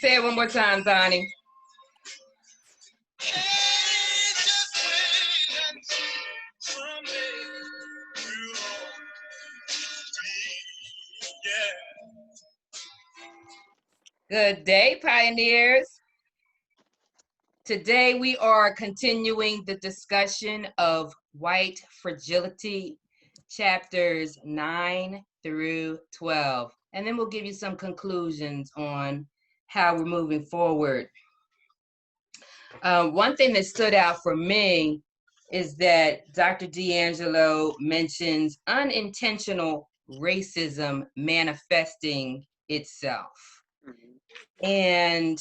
Say it one more time, Donnie. Good day, pioneers. Today we are continuing the discussion of White Fragility, chapters 9 through 12. And then we'll give you some conclusions on how we're moving forward. One thing that stood out for me is that Dr. DiAngelo mentions unintentional racism manifesting itself. And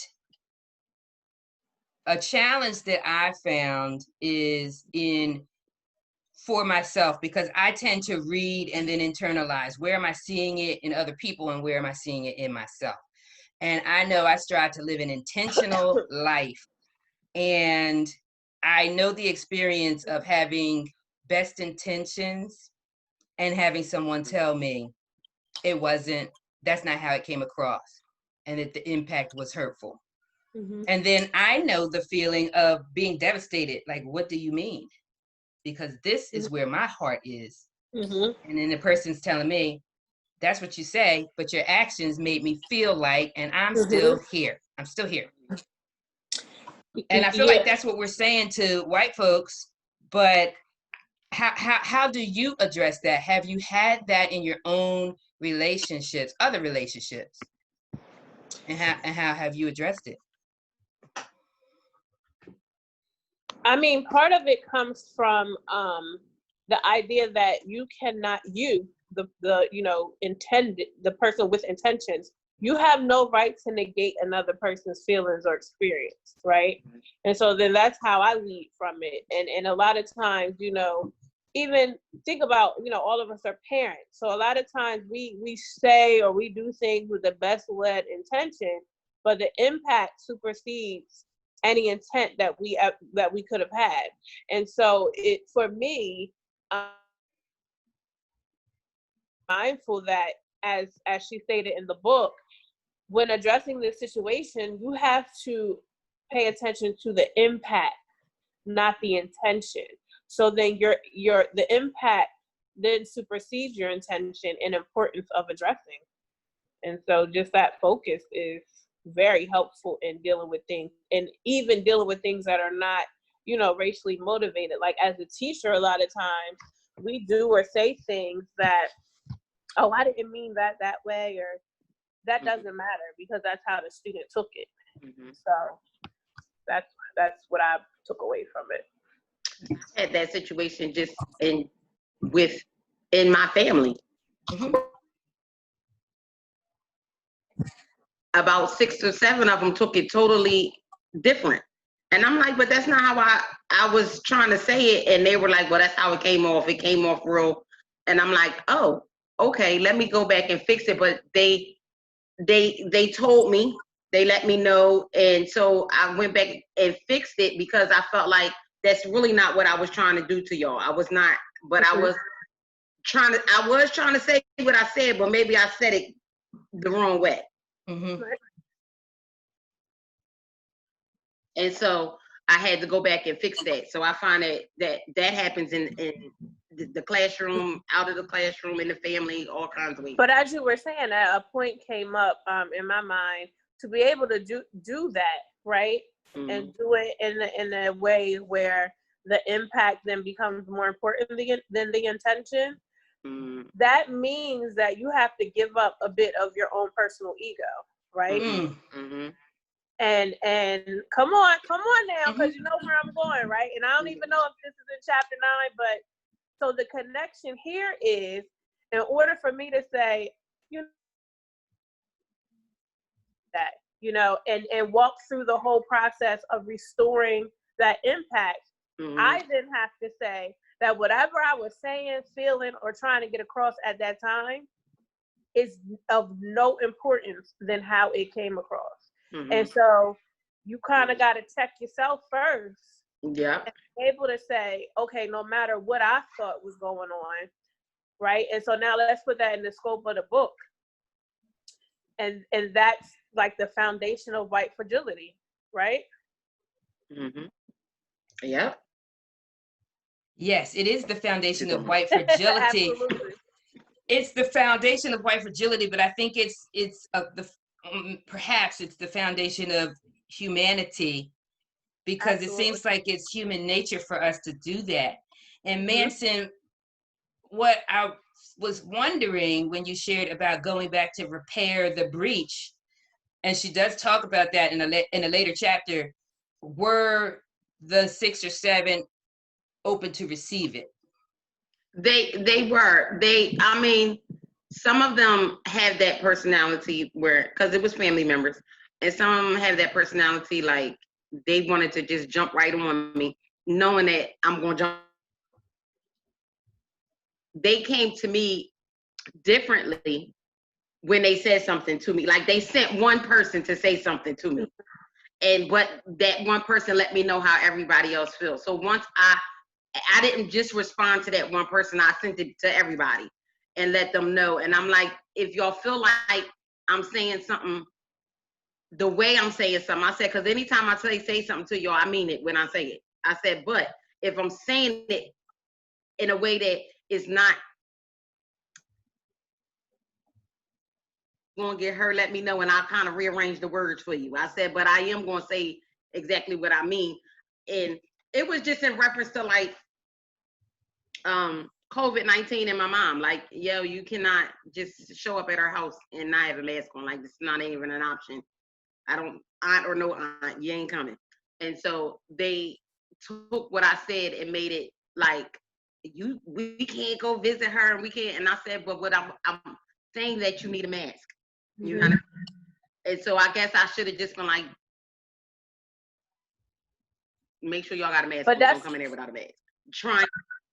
a challenge that I found is for myself, because I tend to read and then internalize. Where am I seeing it in other people and where am I seeing it in myself? And I know I strive to live an intentional life. And I know the experience of having best intentions and having someone tell me that's not how it came across, and that the impact was hurtful. Mm-hmm. And then I know the feeling of being devastated. Like, what do you mean? Because this is where my heart is. Mm-hmm. And then the person's telling me, that's what you say, but your actions made me feel like, and I'm still here. I'm still here. And I feel like that's what we're saying to white folks, but how do you address that? Have you had that in your own relationships, other relationships? And how have you addressed it? I mean, part of it comes from the idea that the person with intentions, you have no right to negate another person's feelings or experience, right? And so then that's how I lead from it. And a lot of times, even think about, all of us are parents. So a lot of times we say or we do things with the best led intention, but the impact supersedes any intent that we could have had. And so for me, mindful that as she stated in the book, when addressing this situation, you have to pay attention to the impact, not the intention. So then the impact then supersedes your intention and importance of addressing. And so just that focus is very helpful in dealing with things, and even dealing with things that are not, racially motivated. Like as a teacher, a lot of times we do or say things that, oh, I didn't mean that way, or that doesn't matter, because that's how the student took it. Mm-hmm. So that's what I took away from it. I had that situation just in my family. Mm-hmm. About 6 or 7 of them took it totally different. And I'm like, but that's not how I was trying to say it. And they were like, well, that's how it came off. It came off real. And I'm like, oh, okay, let me go back and fix it. But they told me, they let me know. And so I went back and fixed it, because I felt like that's really not what I was trying to do to y'all. I was not, but mm-hmm. I was trying to say what I said, but maybe I said it the wrong way. Mm-hmm. And so I had to go back and fix that. So I find that happens in the classroom, out of the classroom, in the family, all kinds of ways. But as you were saying, a point came up in my mind to be able to do that, right? Mm-hmm. And do it in a way where the impact then becomes more important than the intention. Mm-hmm. That means that you have to give up a bit of your own personal ego, right? Mm-hmm. And come on now, because you know where I'm going, right? And I don't even know if this is in chapter 9, but so the connection here is, in order for me to say, and walk through the whole process of restoring that impact, mm-hmm. I then have to say that whatever I was saying, feeling, or trying to get across at that time is of no importance than how it came across. Mm-hmm. And so you kind of got to check yourself first. Yeah. And be able to say, okay, no matter what I thought was going on, right? And so now let's put that in the scope of the book. And that's like the foundation of white fragility, right? Mm-hmm. Yep. Yes, it is the foundation of white fragility. Absolutely. It's the foundation of white fragility, but I think it's perhaps it's the foundation of humanity, because Absolutely. it seems like it's human nature for us to do that. And Mhm. Manson, what I was wondering when you shared about going back to repair the breach, and she does talk about that in a later chapter, were the 6 or 7 open to receive it? They were. I mean, some of them have that personality where, because it was family members, and some of them have that personality like they wanted to just jump right on me, knowing that I'm going to jump. They came to me differently when they said something to me. Like they sent one person to say something to me, but that one person let me know how everybody else feels. So once I didn't just respond to that one person, I sent it to everybody and let them know. And I'm like, if y'all feel like I'm saying something the way I'm saying something, I said, because anytime I say something to y'all, I mean it when I say it. I said, but if I'm saying it in a way that is not going to get her, let me know, and I'll kind of rearrange the words for you. I said, but I am going to say exactly what I mean. And it was just in reference to like COVID-19 and my mom. Like, yo, you cannot just show up at our house and not have a mask on. Like, this is not even an option. I don't, aunt or no aunt, you ain't coming. And so they took what I said and made it like, we can't go visit her and we can't. And I said, but what I'm saying that you need a mask. You know? And so I guess I should have just been like, make sure y'all got a mask. But Don't come in there without a mask. Trying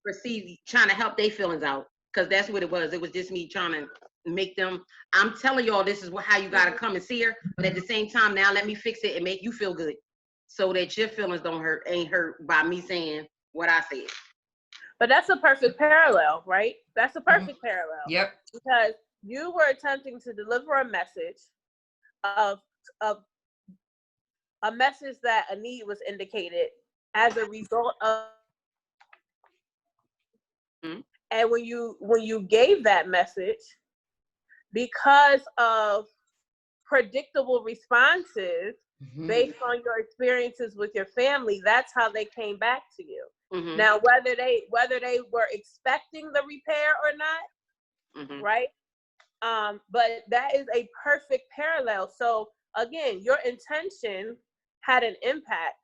to help their feelings out, because that's what it was. It was just me trying to make them. I'm telling y'all, this is how you got to come and see her. But at the same time, now let me fix it and make you feel good, so that your feelings ain't hurt by me saying what I said. But that's a perfect parallel, right? That's a perfect parallel. Yep. Because you were attempting to deliver a message of a message that a need was indicated as a result of, and when you gave that message, because of predictable responses based on your experiences with your family, that's how they came back to you. Now, whether they were expecting the repair or not, right? But that is a perfect parallel. So again, your intention had an impact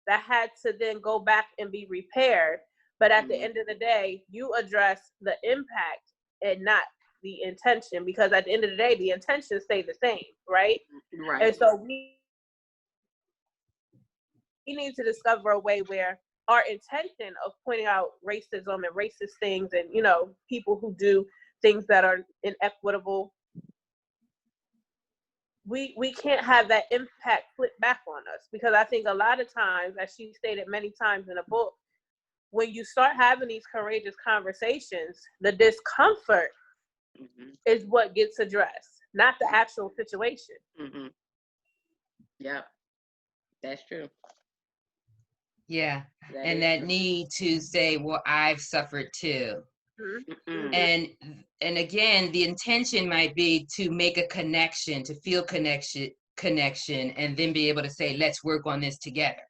that had to then go back and be repaired. But at the end of the day, you address the impact and not the intention, because at the end of the day, the intention stayed the same, right? Right. And so we need to discover a way where our intention of pointing out racism and racist things and, you know, people who do things that are inequitable, we can't have that impact flip back on us. Because I think a lot of times, as she stated many times in the book, when you start having these courageous conversations, the discomfort is what gets addressed, not the actual situation. Yep, that's true. Yeah, and that need to say, well, I've suffered too. And again, the intention might be to make a connection, to feel connection, and then be able to say, let's work on this together.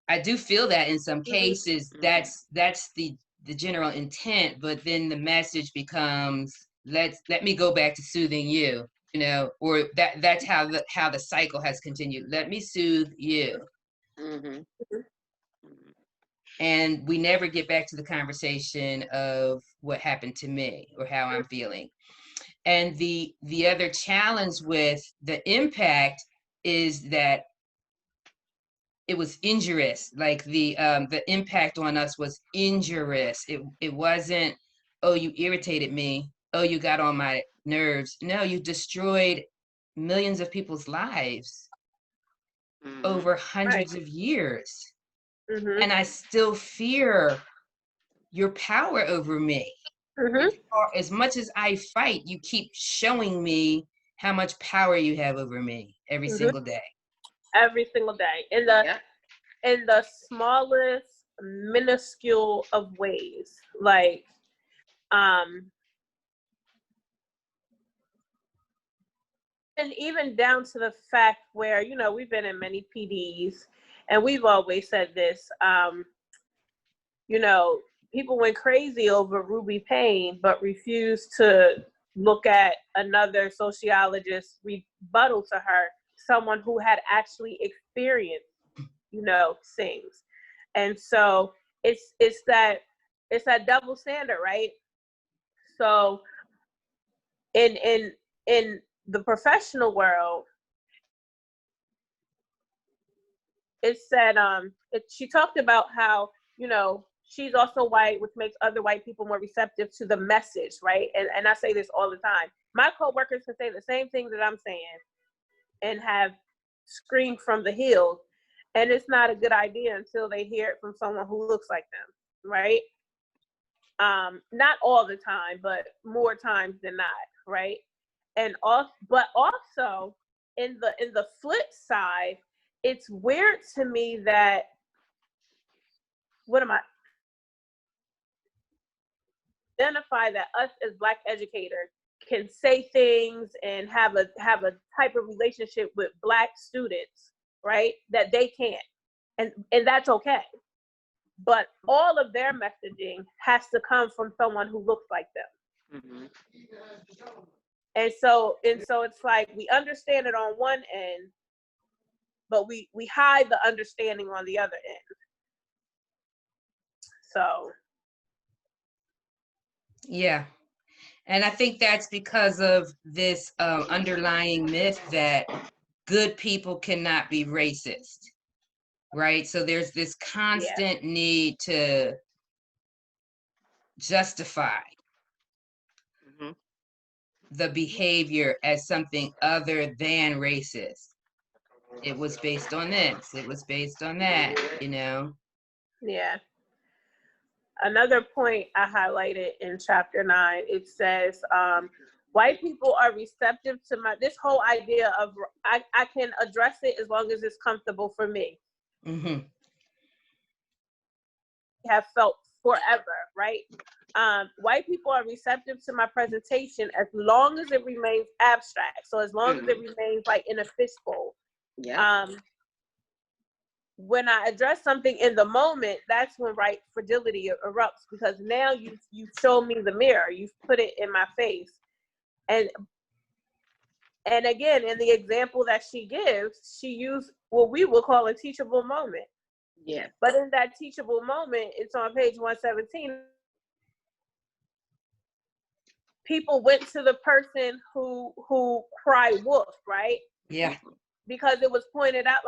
I do feel that in some cases, that's the general intent, but then the message becomes, let me go back to soothing you, you know, or that's how the cycle has continued. Let me soothe you. And we never get back to the conversation of what happened to me or how I'm feeling. And the other challenge with the impact is that it was injurious. Like the impact on us was injurious. It wasn't, oh, you irritated me. Oh, you got on my nerves. No, you destroyed millions of people's lives over hundreds of years. And I still fear your power over me. As much as I fight, you keep showing me how much power you have over me every single day. Every single day. In the smallest, minuscule of ways. Like, and even down to the fact where, you know, we've been in many PDs and we've always said this, you know, people went crazy over Ruby Payne, but refused to look at another sociologist's rebuttal to her, someone who had actually experienced, you know, things. And so it's that double standard, right? So in the professional world, it said she talked about how, you know, she's also white, which makes other white people more receptive to the message, right? And I say this all the time. My coworkers can say the same thing that I'm saying and have screamed from the hills, and it's not a good idea until they hear it from someone who looks like them, right? Not all the time, but more times than not, right? And but also in the flip side, it's weird to me that identify that us as Black educators can say things and have a type of relationship with Black students, right? That they can't, and that's okay. But all of their messaging has to come from someone who looks like them. Mm-hmm. And so it's like we understand it on one end, but we hide the understanding on the other end. So yeah. And I think that's because of this underlying myth that good people cannot be racist, right? So there's this constant need to justify the behavior as something other than racist. It was based on this, it was based on that, you know? Yeah. Another point I highlighted in chapter 9, it says, white people are receptive to this whole idea of I can address it as long as it's comfortable for me. Mm-hmm. Have felt forever, right? White people are receptive to my presentation as long as it remains abstract. So as long as it remains like in a fishbowl. Yeah. When I address something in the moment, that's when fragility erupts, because now you've shown me the mirror, you've put it in my face. And again, in the example that she gives, she used what we will call a teachable moment. Yeah. But in that teachable moment, it's on page 117. People went to the person who cried wolf, right? Yeah. Because it was pointed out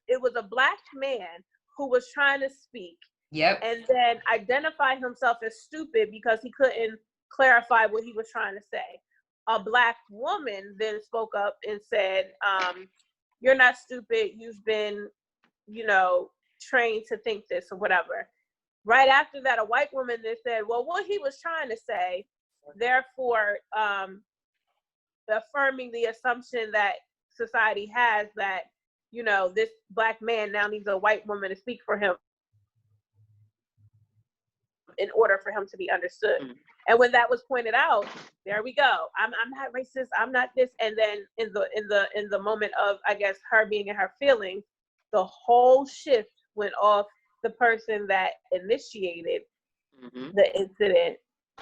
it was a Black man who was trying to speak. Yep. And then identify himself as stupid because he couldn't clarify what he was trying to say. A Black woman then spoke up and said, you're not stupid, you've been, you know, trained to think this or whatever. Right after that, a white woman then said, well, what he was trying to say, therefore affirming the assumption that society has that, you know, this Black man now needs a white woman to speak for him in order for him to be understood. Mm-hmm. And when that was pointed out, there we go. I'm not racist. I'm not this. And then in the moment of, I guess, her being in her feelings, the whole shift went off the person that initiated the incident,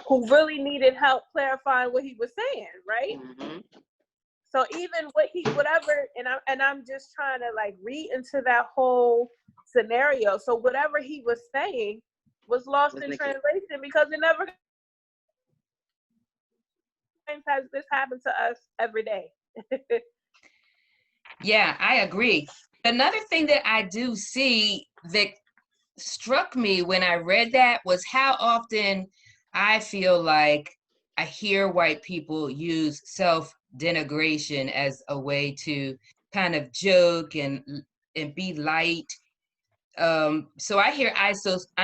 who really needed help clarifying what he was saying, right? Mm-hmm. So even whatever, and I'm just trying to like read into that whole scenario. So whatever he was saying was lost in translation, because it never has this happened to us every day. Yeah, I agree. Another thing that I do see that struck me when I read that was how often I feel like I hear white people use self-denigration as a way to kind of joke and be light. So I hear I'm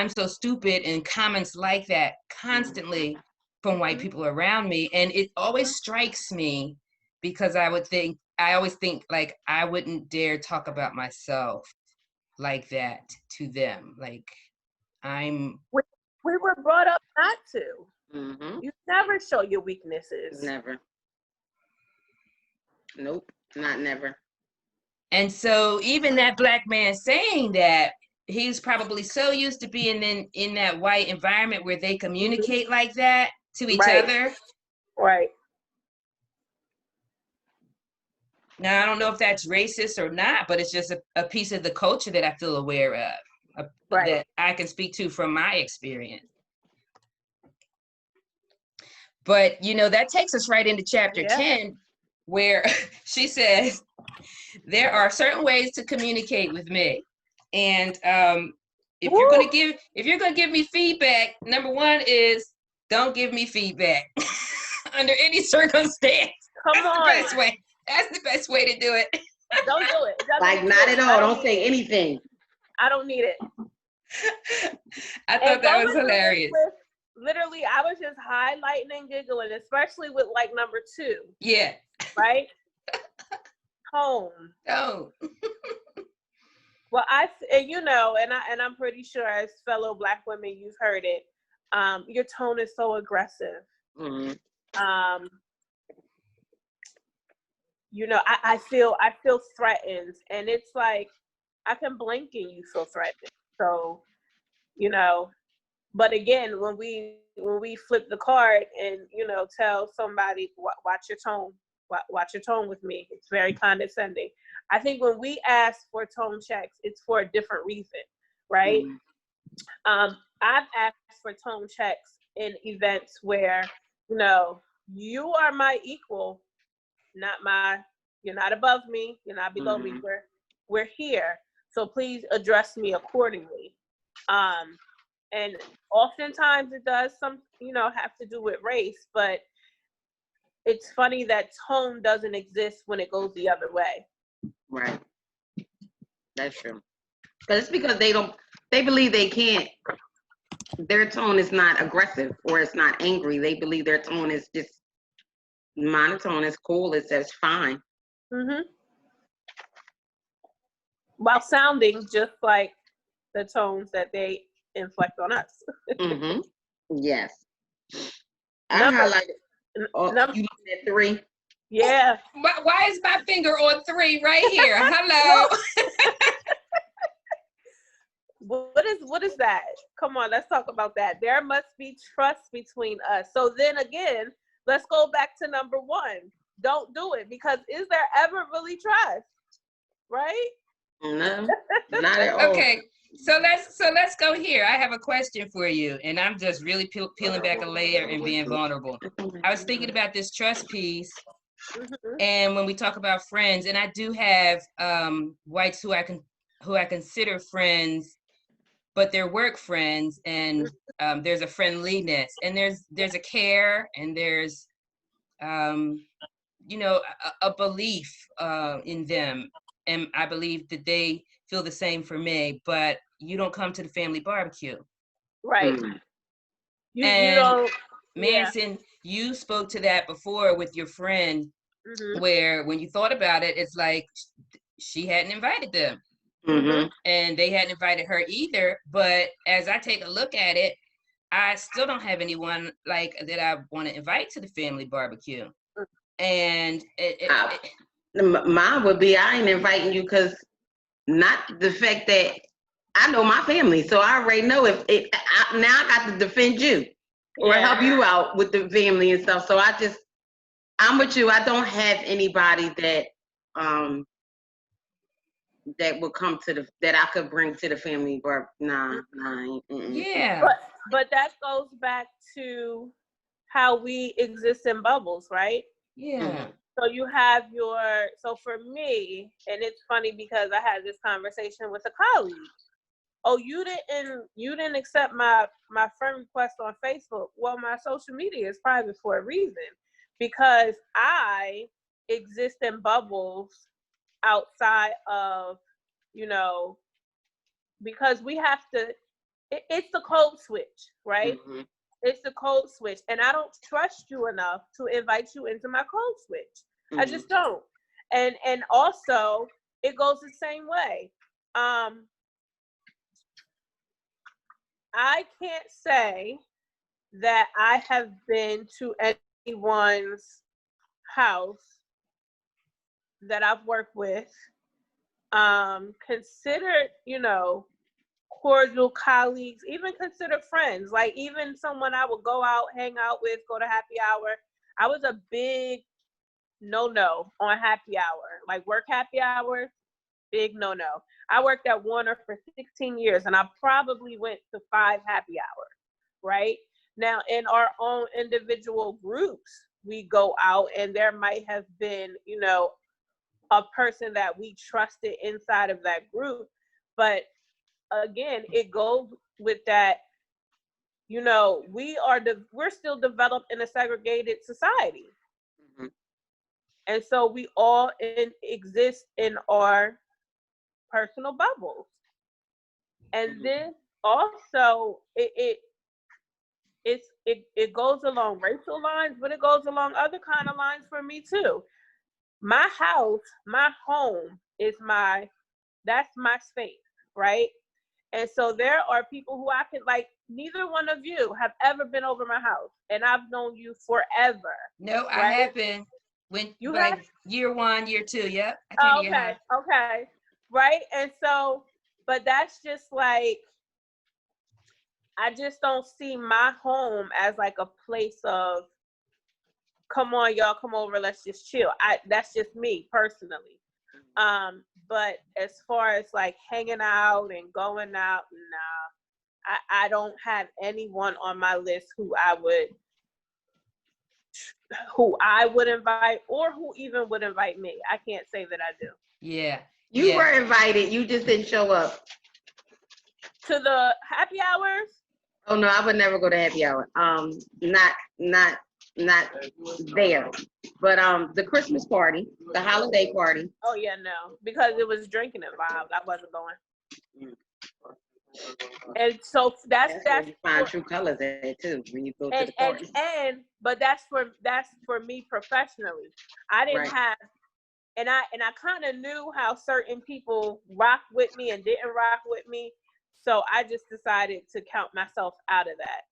so stupid and comments like that constantly from white people around me. And it always strikes me because I always think like I wouldn't dare talk about myself like that to them. Like We were brought up not to. Mm-hmm. You never show your weaknesses. Never. Nope, not never. And so even that Black man saying that, he's probably so used to being in that white environment where they communicate like that to each other. Right. Now, I don't know if that's racist or not, but it's just a piece of the culture that I feel aware of, that I can speak to from my experience. But, that takes us right into chapter 10, where she says, there are certain ways to communicate with me. And if you're gonna give me feedback, number one is don't give me feedback under any circumstance. Come on. The best way. That's the best way to do it. Don't do it. Like, not at all. Don't say anything. I don't need it. I thought that was hilarious. Literally, I was just highlighting and giggling, especially with like number 2. Yeah. Right? Tone. Oh. Well, and I'm pretty sure as fellow Black women, you've heard it. Your tone is so aggressive. Mm-hmm. I feel threatened, and it's like I can blink and you feel threatened. So, but again, when we flip the card and tell somebody watch your tone, watch your tone with me, it's very condescending. I think when we ask for tone checks, it's for a different reason, right? Mm-hmm. I've asked for tone checks in events where you are my equal. You're not above me, you're not below me. We're here. So please address me accordingly. And oftentimes it does have to do with race, but it's funny that tone doesn't exist when it goes the other way. Right. That's true. Because it's because they believe they can't, their tone is not aggressive or it's not angry. They believe their tone is just monotone, it's cool, it's fine. Mm-hmm. While sounding just like the tones that they inflect on us. Mm-hmm. Yes. I highlighted. You looking at 3? Yeah. Why is my finger on 3 right here? Hello. What is that? Come on, let's talk about that. There must be trust between us. So then again, let's go back to number 1. Don't do it, because is there ever really trust? Right? No, not at all. Okay, so let's go here. I have a question for you, and I'm just really peeling back a layer and being vulnerable. I was thinking about this trust piece, and when we talk about friends, and I do have whites who I consider friends, but they're work friends, and there's a friendliness, and there's a care, and there's a belief in them, and I believe that they feel the same for me. But you don't come to the family barbecue, right? You don't. Manson, you spoke to that before with your friend, where when you thought about it, it's like she hadn't invited them. And they hadn't invited her either. But as I take a look at it, I still don't have anyone like that I want to invite to the family barbecue. And mine would be, I ain't inviting you because not the fact that I know my family, so I already know now I got to defend you or help you out with the family and stuff. So I'm with you. I don't have anybody that that would come that I could bring to the family bar. Nah. Yeah. But that goes back to how we exist in bubbles, right? Yeah. So you have so for me, and it's funny because I had this conversation with a colleague. Oh, you didn't accept my friend request on Facebook. Well, my social media is private for a reason, because I exist in bubbles outside of, because we have to, it's the code switch, right? It's the code switch. And I don't trust you enough to invite you into my code switch. I just don't. And also it goes the same way. I can't say that I have been to anyone's house that I've worked with, considered, cordial colleagues, even considered friends, like even someone I would go out, hang out with, go to happy hour. I was a big no on happy hour, like work happy hours, big no. I worked at Warner for 16 years and I probably went to 5 happy hours, right? Now, in our own individual groups, we go out and there might have been, a person that we trusted inside of that group. But again, it goes with that, we're still developed in a segregated society. Mm-hmm. And so we all exist in our personal bubbles. And this also, it goes along racial lines, but it goes along other kind of lines for me too. My house, my home is that's my space, right? And so there are people who I can, like, neither one of you have ever been over my house, and I've known you forever. No, right? I have been. When you like have? Year 1, year 2, yep. I came to your house. Okay, right? And so, but that's just like, I just don't see my home as like a place of, come on, y'all, come over, let's just chill. That's just me personally. But as far as like hanging out and going out, nah, I don't have anyone on my list who I would invite, or who even would invite me. I can't say that I do. Yeah. You were invited, you just didn't show up. To the happy hours? Oh no, I would never go to happy hour. Not there. But the Christmas party, the holiday party. Oh yeah, no, because it was drinking involved. I wasn't going. And so that's where you find true colors at too when you go to the party. But that's for me professionally. I didn't have, and I kind of knew how certain people rocked with me and didn't rock with me. So I just decided to count myself out of that.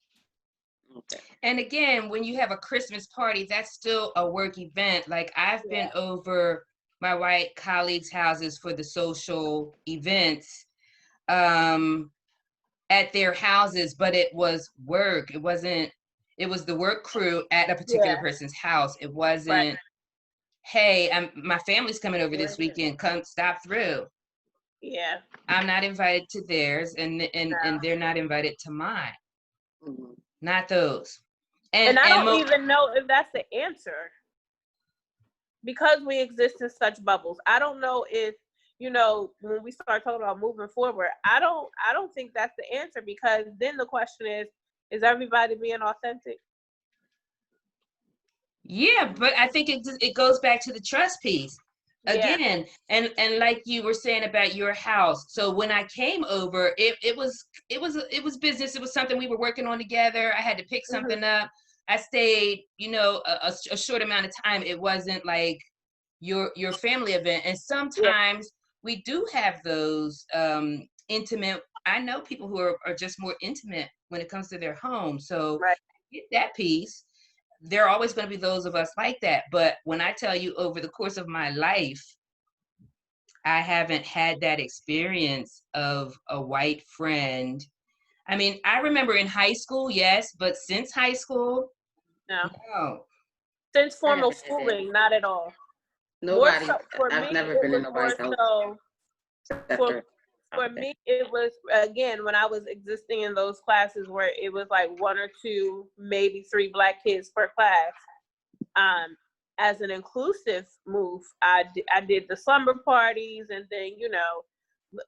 Okay. And again, when you have a Christmas party, that's still a work event. Like I've been over my white colleagues' houses for the social events at their houses, but it was work. It was the work crew at a particular person's house. It wasn't, hey, my family's coming over this weekend, come stop through. Yeah. I'm not invited to theirs, and they're not invited to mine. Mm-hmm. Not those. And I don't even know if that's the answer, because we exist in such bubbles. I don't know if, when we start talking about moving forward, I don't think that's the answer, because then the question is everybody being authentic? Yeah, but I think it goes back to the trust piece. Again, and like you were saying about your house. So when I came over, it was business. It was something we were working on together. I had to pick something up. I stayed, a short amount of time. It wasn't like your family event. And sometimes we do have those intimate. I know people who are just more intimate when it comes to their home. So get that piece. There are always going to be those of us like that. But when I tell you, over the course of my life, I haven't had that experience of a white friend. I mean, I remember in high school, yes, but since high school, no. Since formal schooling, not at all. Nobody. I've never been in nobody's house. For me, it was, again, when I was existing in those classes where it was like 1 or 2, maybe 3 Black kids per class. As an inclusive move, I did the slumber parties, and then,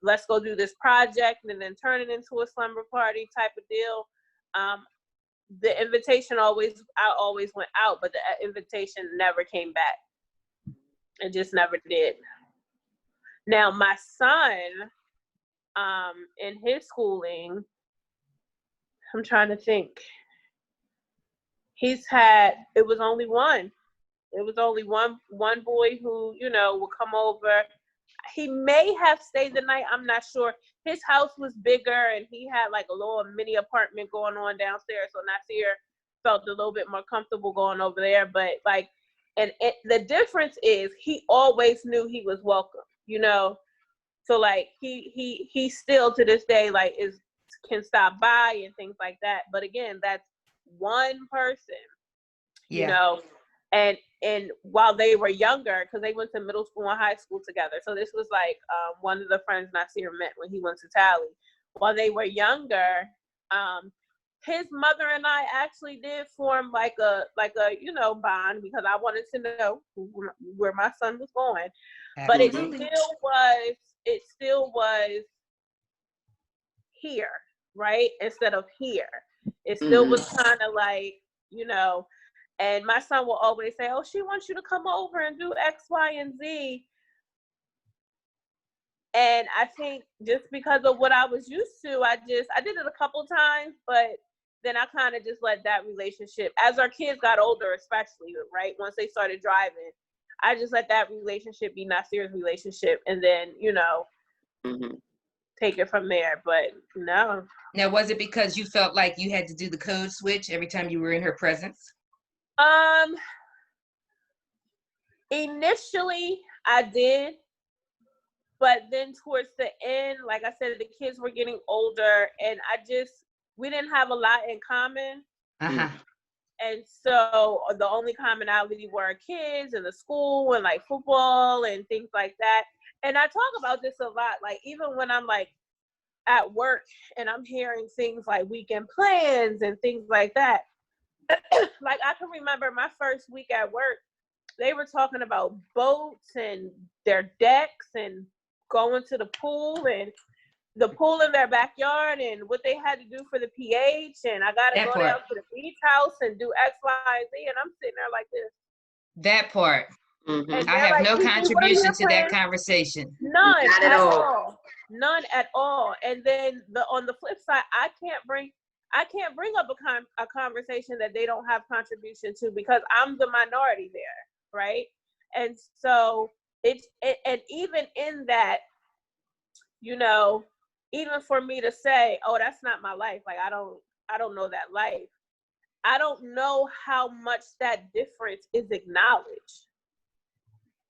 let's go do this project, and then turn it into a slumber party type of deal. The invitation I always went out, but the invitation never came back. It just never did. Now, my son, in his schooling, I'm trying to think. It was only one. It was only one boy who, you know, would come over. He may have stayed the night. I'm not sure. His house was bigger, and he had like a little mini apartment going on downstairs. So Nasir felt a little bit more comfortable going over there. But like, the difference is he always knew he was welcome, you know. So like he still to this day like can stop by and things like that. But again, that's one person, you know. And while they were younger, because they went to middle school and high school together. So this was like one of the friends Nasir met when he went to Tally. While they were younger, his mother and I actually did form like a you know, bond, because I wanted to know where my son was going. But it still was here, right? Instead of here. It still was kind of like, you know, and my son will always say, oh, she wants you to come over and do X, Y, and Z. And I think just because of what I was used to, I did it a couple times, but then I kind of just let that relationship, as our kids got older, especially, right? Once they started driving, I just let that relationship be Nasir's relationship, and then, you know, take it from there. But no. Now, was it because you felt like you had to do the code switch every time you were in her presence? Initially I did, but then towards the end, like I said, the kids were getting older, and we didn't have a lot in common. And so the only commonality were kids and the school and like football and things like that. And I talk about this a lot, like even when I'm like at work and I'm hearing things like weekend plans and things like that. Like I can remember my first week at work, they were talking about boats and their decks and going to the pool and the pool in their backyard and what they had to do for the pH. And I got to go down to the beach house and do X, Y, and Z. And I'm sitting there like this. That part. I have like, no contribution to that conversation. None at all. None at all. And then on the flip side, I can't bring up a conversation that they don't have contribution to, because I'm the minority there, right? And so and even in that, you know, even for me to say, oh, that's not my life, like I don't know that life, I don't know how much that difference is acknowledged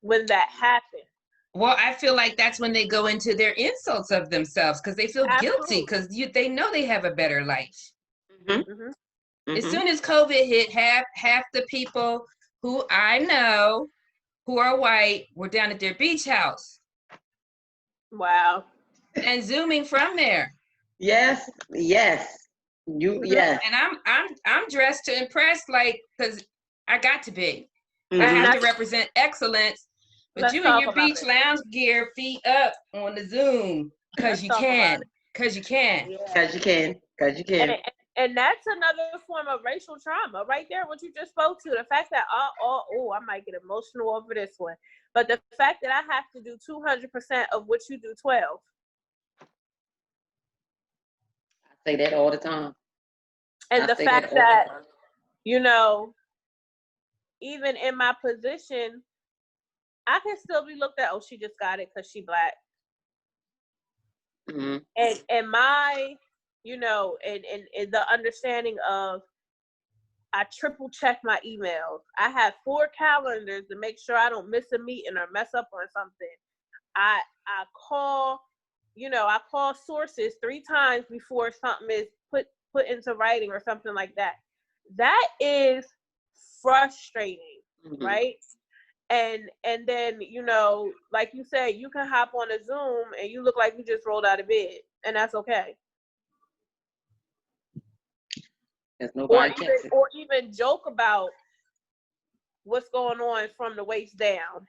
when that happens. Well, I feel like that's when they go into their insults of themselves, because they feel guilty, because they know they have a better life. As soon as COVID hit, half the people who I know who are white were down at their beach house. Wow. And Zooming from there. Yes. And I'm dressed to impress, like, because I got to be. I have to represent excellence. But you in your beach lounge gear, feet up on the Zoom, because you can. Because you can. Because you can. Because you can. And that's another form of racial trauma right there, what you just spoke to. The fact that, I might get emotional over this one. But the fact that I have to do 200% of what you do 12. I say that all the time. And the fact that, you know, even in my position, I can still be looked at, oh, she just got it because she Black. And my, you know, and the understanding of, I triple check my emails. I have 4 calendars to make sure I don't miss a meeting or mess up on something. I call sources 3 times before something is put into writing or something like that. That is frustrating, right? And then, you know, like you said, you can hop on a Zoom and you look like you just rolled out of bed, and that's okay. Or even joke about what's going on from the waist down,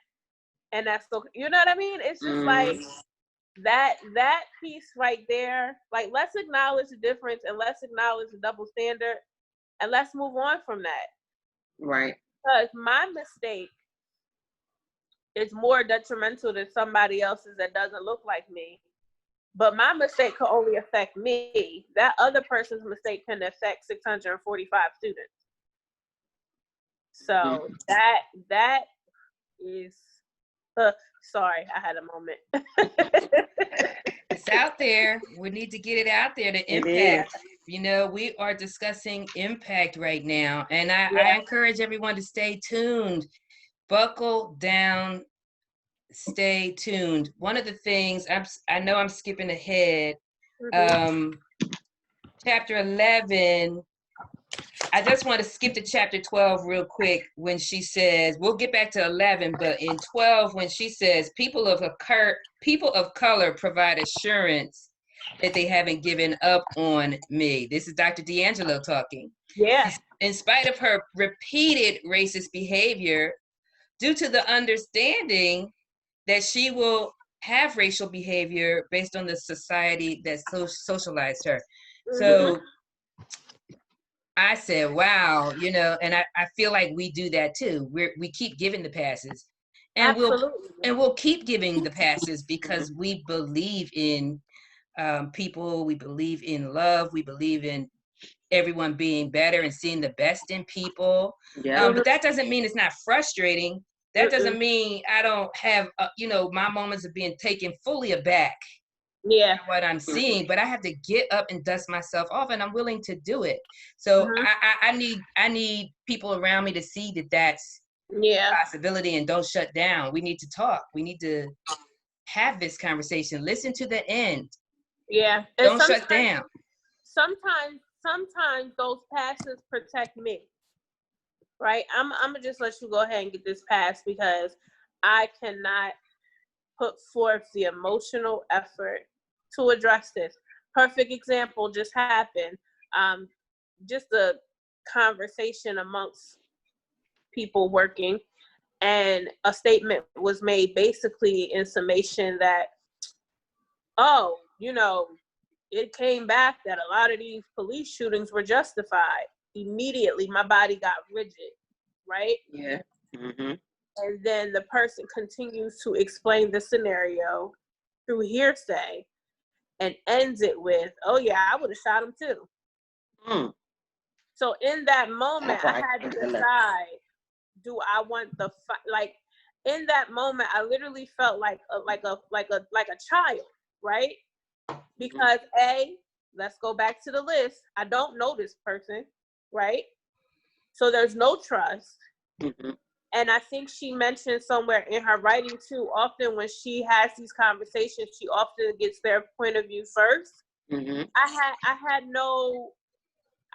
and that's so, you know what I mean? It's just like that piece right there. Like, let's acknowledge the difference and let's acknowledge the double standard, and let's move on from that. Right. Because my mistake is more detrimental to somebody else's that doesn't look like me. But my mistake can only affect me. That other person's mistake can affect 645 students. So that is, sorry, I had a moment. It's out there. We need to get it out there, the It impact. You know, we are discussing impact right now, and I Yeah. encourage everyone to stay tuned. Buckle down, stay tuned. One of the things, I know I'm skipping ahead, chapter 11, I just want to skip to chapter 12 real quick when she says, we'll get back to 11, but in 12, when she says, people of color provide assurance that they haven't given up on me. This is Dr. DiAngelo talking. Yeah. In spite of her repeated racist behavior, due to the understanding that she will have racial behavior based on the society that socialized her. So I said, wow, you know, and I feel like we do that too. We keep giving the passes, and Absolutely. we'll keep giving the passes because we believe in people. We believe in love. We believe in everyone being better and seeing the best in people. Yeah. But that doesn't mean it's not frustrating. That doesn't mean I don't have, you know, my moments of being taken fully aback. Yeah. What I'm seeing, but I have to get up and dust myself off, and I'm willing to do it. So I need people around me to see that that's a possibility, and don't shut down. We need to talk. We need to have this conversation. Listen to the end. Yeah. Don't shut down. Sometimes those passes protect me. Right? I'm gonna just let you go ahead and get this pass because I cannot put forth the emotional effort to address this. Perfect example just happened. Just a conversation amongst people working, and a statement was made basically in summation that, oh, you know, it came back that a lot of these police shootings were justified. Immediately, my body got rigid, right? Yeah. And then the person continues to explain the scenario through hearsay and ends it with, oh yeah, I would have shot him too. So in that moment, I had to decide, do I want the fight? Like in that moment, I literally felt like a child, right? Because let's go back to the list. I don't know this person, right? So there's no trust. And I think she mentioned somewhere in her writing too, often when she has these conversations, she often gets their point of view first. I had no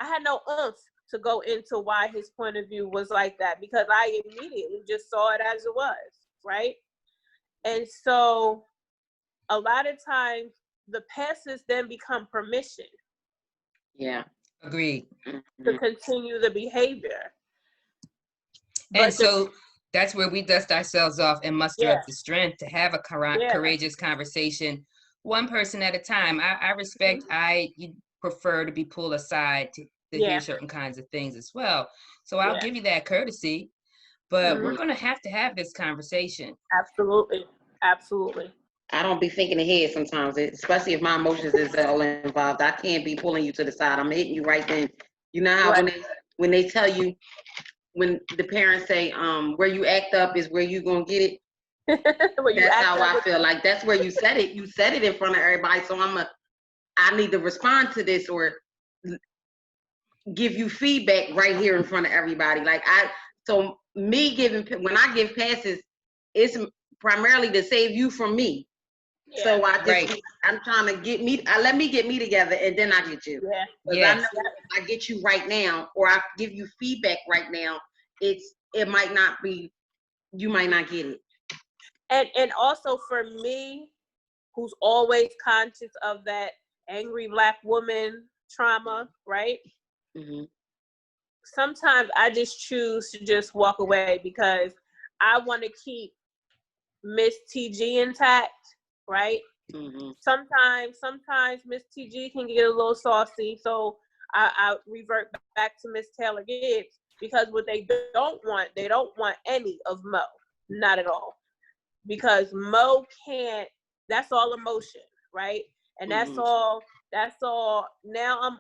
oomph to go into why his point of view was like that, because I immediately just saw it as it was, right? And so a lot of times the passes then become permission. Yeah. Agreed. To continue the behavior. And so that's where we dust ourselves off and muster up the strength to have a courageous conversation, one person at a time. I respect, you prefer to be pulled aside to hear certain kinds of things as well. So I'll give you that courtesy, but we're going to have this conversation. Absolutely. Absolutely. I don't be thinking ahead sometimes, especially if my emotions is all involved. I can't be pulling you to the side. I'm hitting you right then. You know how when they tell you, when the parents say, where you act up is where you gonna get it. That's how I feel. Like that's where you said it. You said it in front of everybody. So I need to respond to this or give you feedback right here in front of everybody. So me when I give passes, it's primarily to save you from me. Yeah. So I'm trying to let me get me together and then I get you. Yeah. I know if I get you right now or I give you feedback right now, it might not be, you might not get it. And also for me, who's always conscious of that angry Black woman trauma, right? Sometimes I just choose to just walk away because I want to keep Miss TG intact, right? Sometimes Miss TG can get a little saucy, so I revert back to Miss Taylor Gibbs, because what they don't want any of Mo, not at all, because Mo can't. That's all emotion, right? And that's all. Now I'm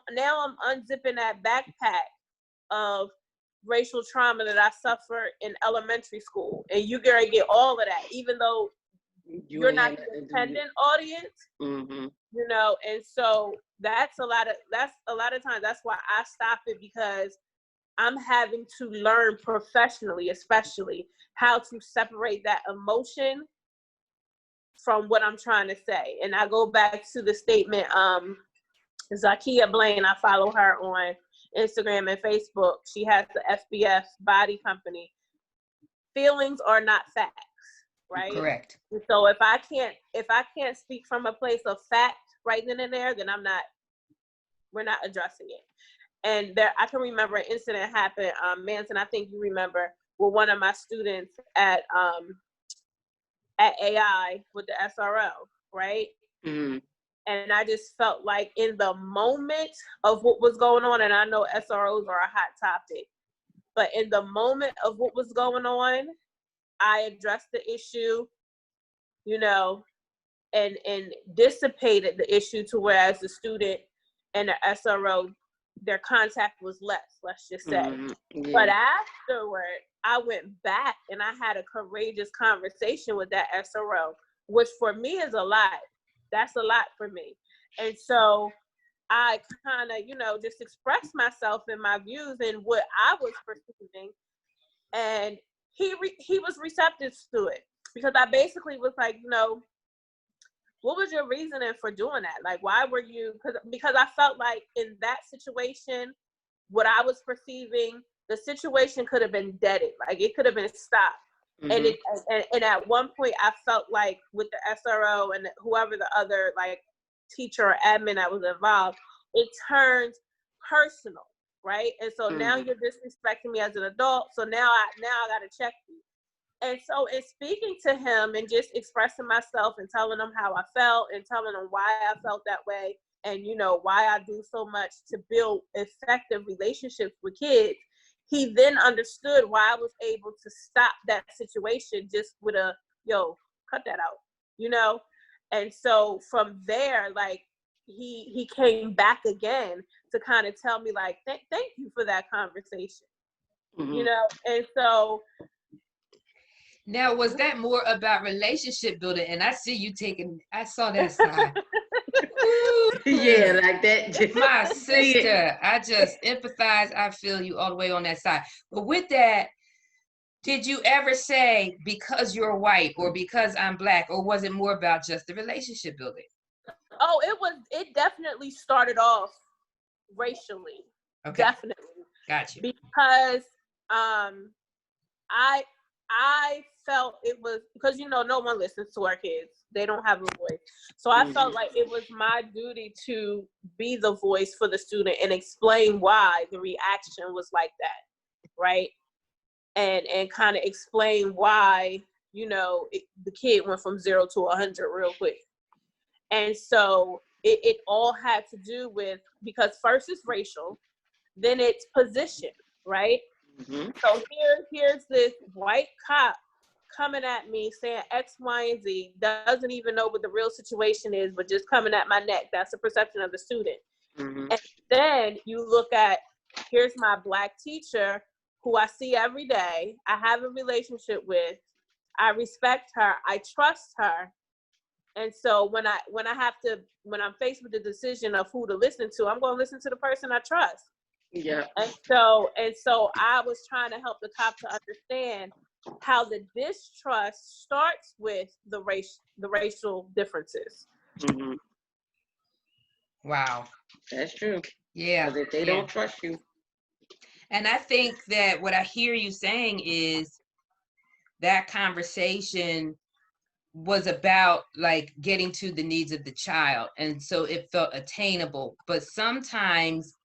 unzipping that backpack of racial trauma that I suffered in elementary school, and you gotta get all of that, even though you're not the intended audience. Mm-hmm. You know, and so that's a lot of times that's why I stop it, because I'm having to learn professionally, especially, how to separate that emotion from what I'm trying to say. And I go back to the statement, Zakia Blaine, I follow her on Instagram and Facebook. She has the FBF body company. Feelings are not facts, right? Correct. So if I can't speak from a place of fact right then and there, then we're not addressing it. And I can remember an incident happened, Manson, I think you remember, with one of my students at AI with the SRO, right? Mm-hmm. And I just felt like in the moment of what was going on, and I know SROs are a hot topic, but in the moment of what was going on, I addressed the issue, you know, and dissipated the issue to whereas the student and the SRO, their contact was less, let's just say. Mm-hmm. Yeah. But afterward, I went back and I had a courageous conversation with that SRO, which for me is a lot. That's a lot for me. And so I kind of, you know, just expressed myself and my views and what I was perceiving. And he was receptive to it, because I basically was like, you know, what was your reasoning for doing that? Like, why were you, because I felt like in that situation, what I was perceiving, the situation could have been deaded. Like, it could have been stopped. Mm-hmm. And at one point I felt like with the SRO and whoever the other like teacher or admin that was involved, it turned personal, right? And so now you're disrespecting me as an adult. So now I gotta check you. And so in speaking to him and just expressing myself and telling him how I felt and telling him why I felt that way and, you know, why I do so much to build effective relationships with kids, he then understood why I was able to stop that situation just with a, yo, cut that out, you know? And so from there, like, he came back again to kind of tell me, like, thank you for that conversation, you know? And so... Now, was that more about relationship building? And I see you I saw that side. Yeah, like that. My sister, I just empathize. I feel you all the way on that side. But with that, did you ever say because you're white or because I'm black, or was it more about just the relationship building? Oh, it definitely started off racially. Okay. Definitely. Gotcha. Because I felt it was, because, you know, no one listens to our kids. They don't have a voice. So I felt like it was my duty to be the voice for the student and explain why the reaction was like that, right? And kind of explain why, you know, the kid went from 0 to 100 real quick. And so it all had to do with, because first it's racial, then it's position, right? So here's this white cop coming at me saying X, Y, and Z, doesn't even know what the real situation is, but just coming at my neck. That's the perception of the student. And then you look at, here's my black teacher who I see every day, I have a relationship with, I respect her, I trust her. And so when I'm faced with the decision of who to listen to, I'm going to listen to the person I trust. Yeah. And so I was trying to help the cop to understand how the distrust starts with the racial differences. Wow. That's true. Yeah. Because if they don't trust you. And I think that what I hear you saying is that conversation was about like getting to the needs of the child. And so it felt attainable. But sometimes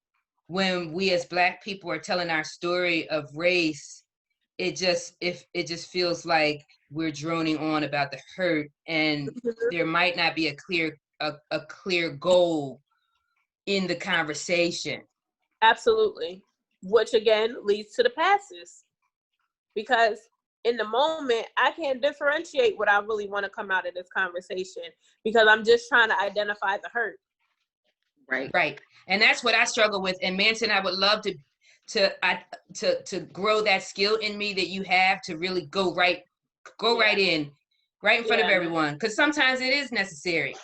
when we as Black people are telling our story of race, it just feels like we're droning on about the hurt, and there might not be a clear goal in the conversation. Absolutely. Which again leads to the passes. Because in the moment, I can't differentiate what I really want to come out of this conversation, because I'm just trying to identify the hurt. Right. And that's what I struggle with. And Manson, I would love to grow that skill in me that you have to really go right in front of everyone, because sometimes it is necessary.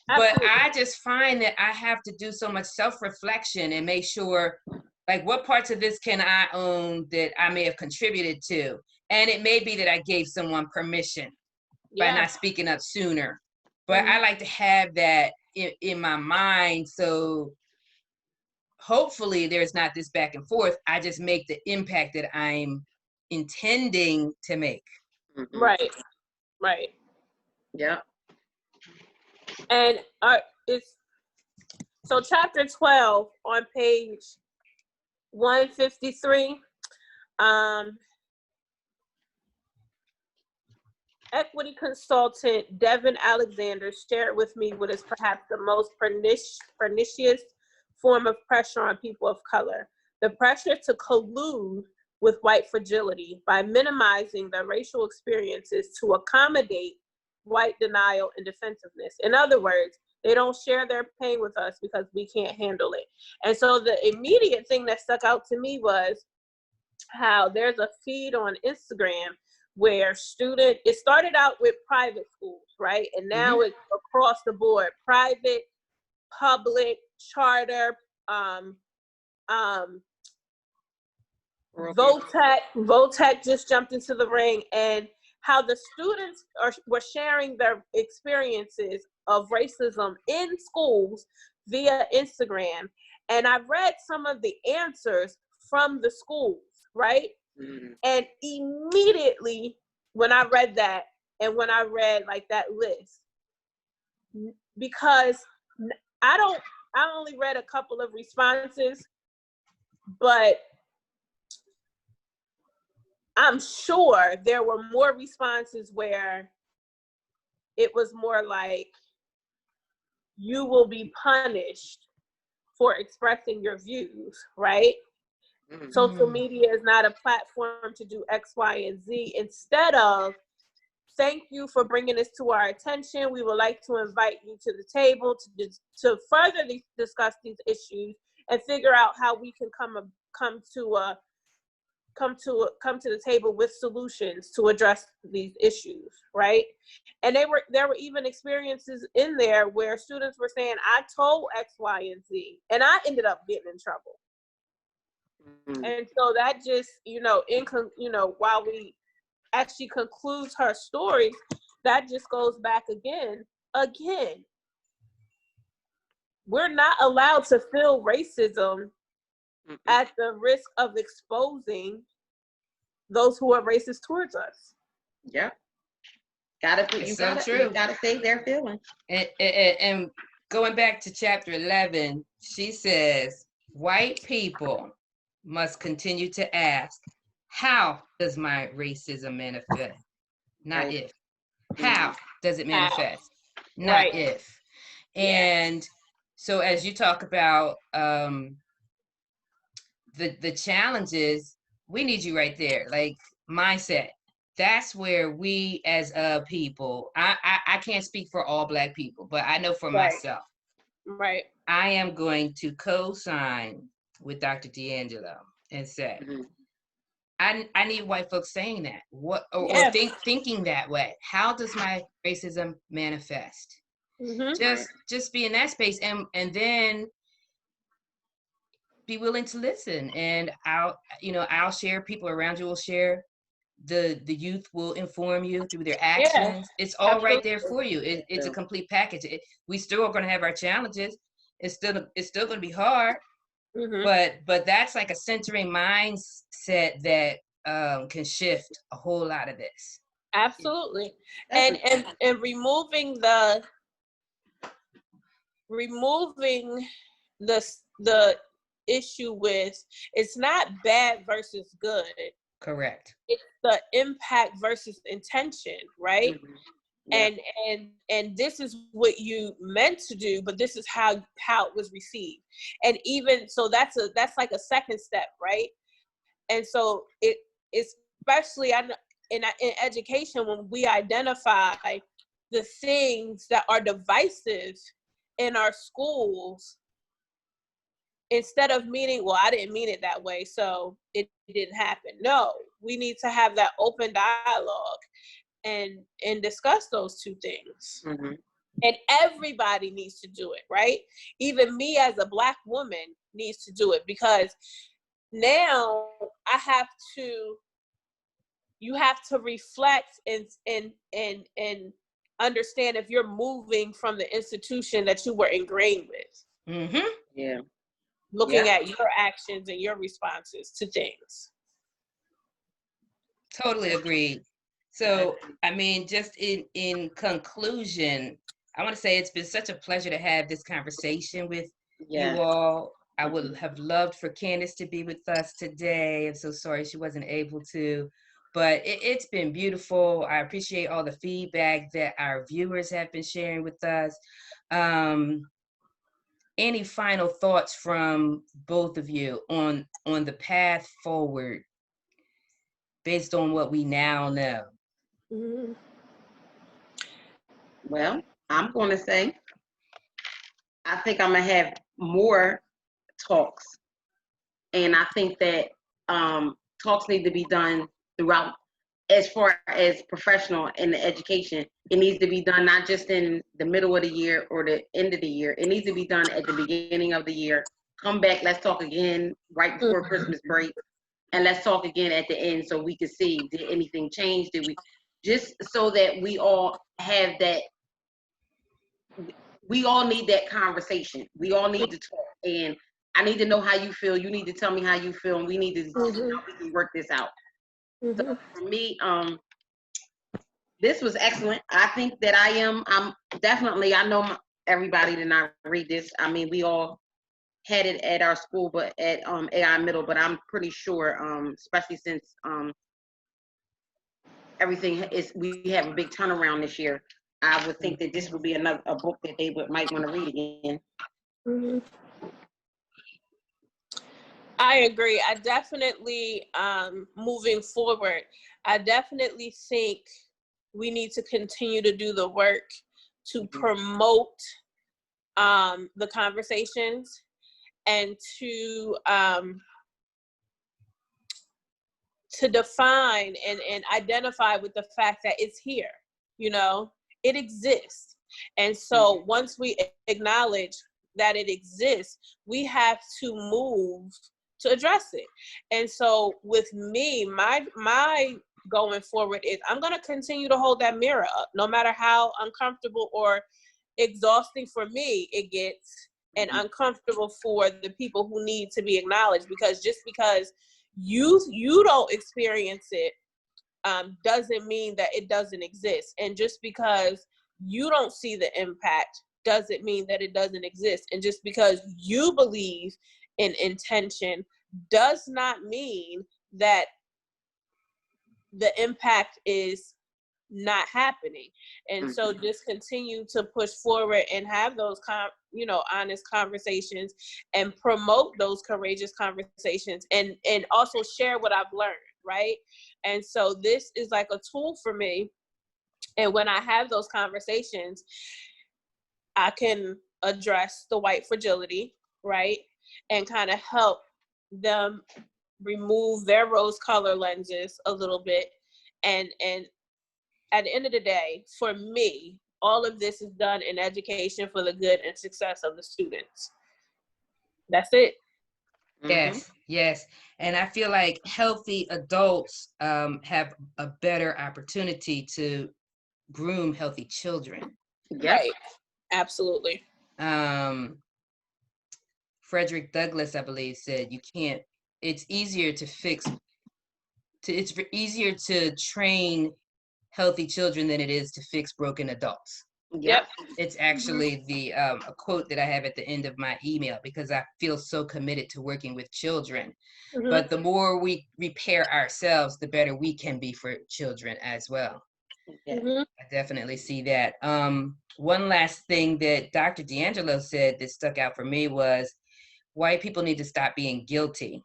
But I just find that I have to do so much self-reflection and make sure, like, what parts of this can I own that I may have contributed to? And it may be that I gave someone permission by not speaking up sooner. But I like to have that in my mind, so hopefully there's not this back and forth. I just make the impact that I'm intending to make. Right. Yeah. And it's so chapter 12 on page 153. Equity consultant Devin Alexander shared with me what is perhaps the most pernicious form of pressure on people of color: the pressure to collude with white fragility by minimizing their racial experiences to accommodate white denial and defensiveness. In other words, they don't share their pain with us because we can't handle it. And so the immediate thing that stuck out to me was how there's a feed on Instagram where it started out with private schools, right? And now it's across the board: private, public, charter, Votech just jumped into the ring, and how the students were sharing their experiences of racism in schools via Instagram. And I read some of the answers from the schools, right? And immediately when I read that, and when I read like that list, because I only read a couple of responses, but I'm sure there were more responses where it was more like, you will be punished for expressing your views, right? Social media is not a platform to do X, Y, and Z. Instead of, thank you for bringing this to our attention. We would like to invite you to the table to further discuss these issues and figure out how we can come to the table with solutions to address these issues, right? And there were even experiences in there where students were saying, I told X, Y, and Z, and I ended up getting in trouble. And so that just, while we actually concludes her story, that just goes back again, we're not allowed to feel racism at the risk of exposing those who are racist towards us. Yeah. Gotta say their feelings. And going back to chapter 11, she says, white people must continue to ask, how does my racism manifest? Not if. How does it manifest? Not if. And so as you talk about the challenges, we need you right there. Like, mindset. That's where we as a people, I can't speak for all Black people, but I know for myself. Right. I am going to co-sign with Dr. DiAngelo and say, I need white folks saying that. Thinking that way. How does my racism manifest? Just be in that space, and then be willing to listen. And I'll share, people around you will share, the youth will inform you through their actions. It's all right there for you. It's a complete package. We still are going to have our challenges. It's still going to be hard. But that's like a centering mindset that can shift a whole lot of this. Absolutely. And removing the issue with, it's not bad versus good. Correct. It's the impact versus intention, right? Yeah. And this is what you meant to do, but this is how it was received. And even so, that's like a second step, right? And so especially in education, when we identify the things that are divisive in our schools, instead of meaning, well, I didn't mean it that way, so it didn't happen. No, we need to have that open dialogue and discuss those two things. Mm-hmm. And everybody needs to do it, right? Even me as a Black woman needs to do it, because now you have to reflect and understand if you're moving from the institution that you were ingrained with. Mm-hmm. Yeah. Looking at your actions and your responses to things. Totally agreed. So, I mean, just in conclusion, I want to say it's been such a pleasure to have this conversation with you all. I would have loved for Candace to be with us today. I'm so sorry she wasn't able to, but it's been beautiful. I appreciate all the feedback that our viewers have been sharing with us. Any final thoughts from both of you on the path forward based on what we now know? Mm-hmm. Well, I'm going to say, I think I'm going to have more talks. And I think that talks need to be done throughout, as far as professional in the education. It needs to be done not just in the middle of the year or the end of the year. It needs to be done at the beginning of the year. Come back, let's talk again right before Christmas break. And let's talk again at the end so we can see, did anything change? Did we, just so that we all have that, we all need that conversation. We all need to talk. And I need to know how you feel. You need to tell me how you feel. And we need to see how we can work this out. So for me, this was excellent. I think that I'm definitely, I know everybody did not read this. I mean, we all had it at our school, but at AI Middle, but I'm pretty sure, especially since everything is, we have a big turnaround this year. I would think that this would be a book that they might want to read again. Mm-hmm. I agree. I definitely, moving forward, I definitely think we need to continue to do the work to promote the conversations and to define and identify with the fact that it's here, it exists. And so once we acknowledge that it exists, we have to move to address it. And so with me, my going forward is I'm going to continue to hold that mirror up, no matter how uncomfortable or exhausting for me it gets, and uncomfortable for the people who need to be acknowledged, because just because you don't experience it doesn't mean that it doesn't exist. And just because you don't see the impact doesn't mean that it doesn't exist. And just because you believe in intention does not mean that the impact is not happening. And so just continue to push forward and have those honest conversations and promote those courageous conversations, and also share what I've learned, right? And so this is like a tool for me, and when I have those conversations, I can address the white fragility, right? And kind of help them remove their rose color lenses a little bit. And at the end of the day, for me, all of this is done in education for the good and success of the students. That's it. Yes. And I feel like healthy adults have a better opportunity to groom healthy children. Right. Absolutely. Frederick Douglass, I believe, said it's easier to train healthy children than it is to fix broken adults. Yep. It's actually a quote that I have at the end of my email, because I feel so committed to working with children. But the more we repair ourselves, the better we can be for children as well. I definitely see that. One last thing that Dr. DiAngelo said that stuck out for me was white people need to stop being guilty,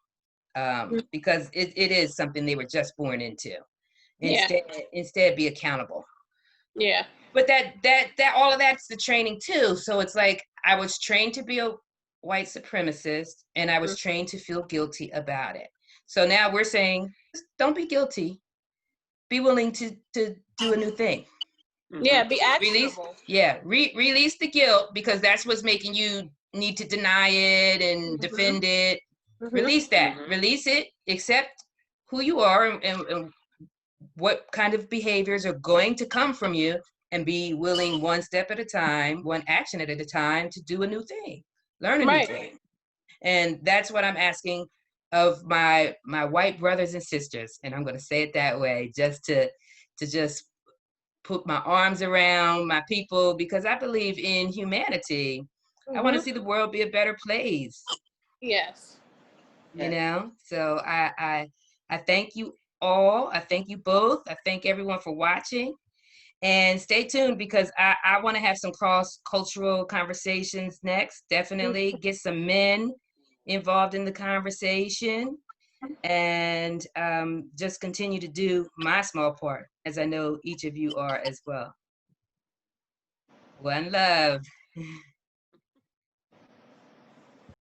because it is something they were just born into. Instead be accountable. Yeah. But that all of that's the training too. So it's like I was trained to be white supremacist, and I was trained to feel guilty about it. So now we're saying, don't be guilty. Be willing to do a new thing. Yeah, be actionable. Release the guilt, because that's what's making you need to deny it and defend it. Release that. Release it. Accept who you are and what kind of behaviors are going to come from you, and be willing, one step at a time, one action at a time, to do a new thing, learn a new thing. And that's what I'm asking of my white brothers and sisters. And I'm going to say it that way, just to just put my arms around my people, because I believe in humanity. I want to see the world be a better place. Yes. You know, so I thank you all. I thank you both. I thank everyone for watching. And stay tuned, because I want to have some cross-cultural conversations next. Definitely get some men involved in the conversation, and just continue to do my small part, as I know each of you are as well. One love.